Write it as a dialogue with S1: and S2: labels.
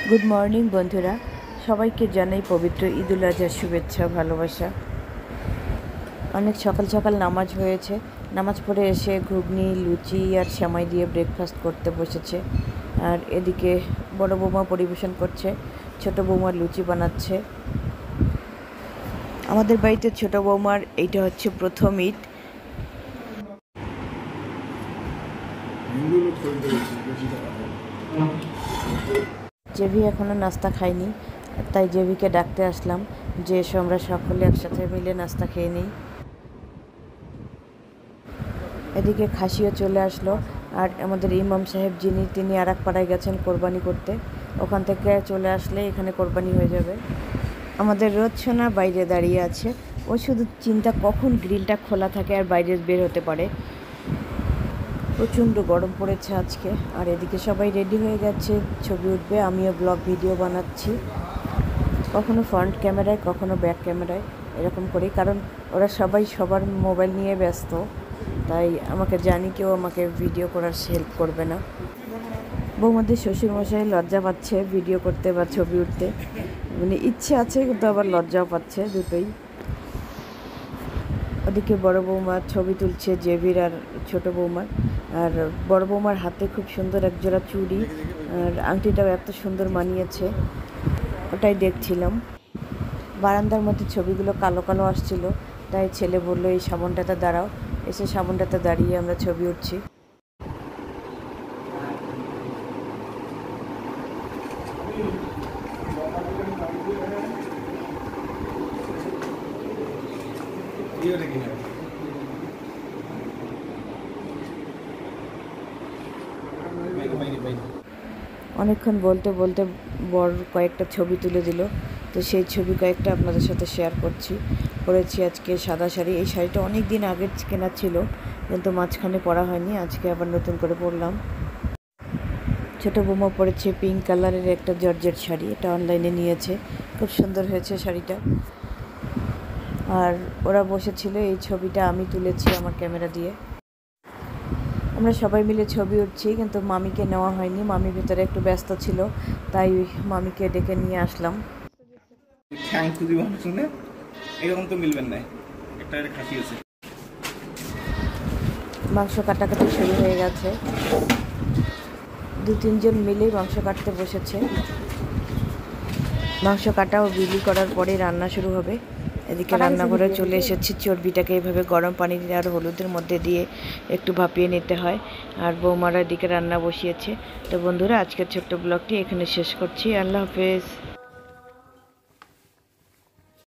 S1: Good morning বন্ধুরা, সবাইকে জানাই পবিত্র ঈদুল আজহার শুভেচ্ছা ভালোবাসা। অনেক সকাল সকাল নামাজ হয়েছে, নামাজ পড়ে এসে ঘুগনি লুচি আর সেমাই দিয়ে ব্রেকফাস্ট করতে বসেছে। আর এদিকে বড় বৌমা পরিবেশন করছে, ছোট বৌমার লুচি বানাচ্ছে। আমাদের বাড়িতে ছোট বৌমার এইটা হচ্ছে প্রথম ঈদ। জেভি এখনও নাস্তা খায়নি, তাই জেভিকে ডাকতে আসলাম যে এসো আমরা সকলে একসাথে মিলে নাস্তা খেয়ে নিই। এদিকে খাসিও চলে আসলো, আর আমাদের ইমাম সাহেব তিনি আর এক পাড়ায় গেছেন কোরবানি করতে। ওখান থেকে চলে আসলে এখানে কোরবানি হয়ে যাবে। আমাদের রোদ সোনা বাইরে দাঁড়িয়ে আছে, ও শুধু চিন্তা কখন গ্রিলটা খোলা থাকে আর বাইরে বের হতে পারে। প্রচণ্ড গরম পড়েছে আজকে। আর এদিকে সবাই রেডি হয়ে গেছে, ছবি উঠবে। আমিও ব্লগ ভিডিও বানাচ্ছি, কখনো ফ্রন্ট ক্যামেরায় কখনো ব্যাক ক্যামেরায়, এরকম করি, কারণ ওরা সবাই সবার মোবাইল নিয়ে ব্যস্ত। তাই আমাকে জানি কেউ আমাকে ভিডিও করার হেল্প করবে না। বৌমাদের শ্বশুরমশাই লজ্জা পাচ্ছে ভিডিও করতে বা ছবি উঠতে, মানে ইচ্ছে আছে কিন্তু আবার লজ্জাও পাচ্ছে, দুটোই। ওদিকে বড় বৌমা ছবি তুলছে জেভির আর ছোট বৌমার। আর বড় বৌমার হাতে খুব সুন্দর একজোড়া চুড়ি, আর আংটিটাও এত সুন্দর মানিয়েছে, ওটাই দেখছিলাম। বারান্দার মধ্যে ছবিগুলো কালো কালো আসছিল, তাই ছেলে বললো এই সাবনটাতে দাঁড়াও। এসে সাবনটাতে দাঁড়িয়ে আমরা ছবি উঠছি। অনেকক্ষণ বলতে বলতে বড় কয়েকটা ছবি তুলে দিল, তো সেই ছবি কয়েকটা আপনাদের সাথে শেয়ার করছি। পরেছি আজকে সাদা শাড়ি। এই শাড়িটা অনেক দিন আগের কেনা ছিল, কিন্তু মাঝখানে পরা হয়নি, আজকে আবার নতুন করে পরলাম। ছোটো বৌমা পরেছে পিঙ্ক কালারের একটা জর্জেট শাড়ি, এটা অনলাইনে নিয়েছে, খুব সুন্দর হয়েছে শাড়িটা। আর ওরা বসেছিল, এই ছবিটা আমি তুলেছি আমার ক্যামেরা দিয়ে। আমরা সবাই মিলে ছবি উঠছি, কিন্তু মামিকে নেওয়া হয়নি, মামি ভিতরে একটু ব্যস্ত ছিল, তাই মামিকে ডেকে নিয়ে আসলাম। মাংস কাটাকাটি শুরু হয়ে গেছে, 2-3 জন মিলেই মাংস কাটতে বসেছে। মাংস কাটা ও বিলি করার পরে রান্না শুরু হবে। এদিকে রান্নাঘরে চলে এসেছি। চর্বিটাকে এভাবে গরম পানি আর হলুদের মধ্যে দিয়ে একটু ভাপিয়ে নিতে হয়। আর বৌমারা এদিকে রান্না বসিয়েছে। তো বন্ধুরা, আজকের ছোট্ট ব্লগটি এখানে শেষ করছি। আল্লাহ হাফেজ।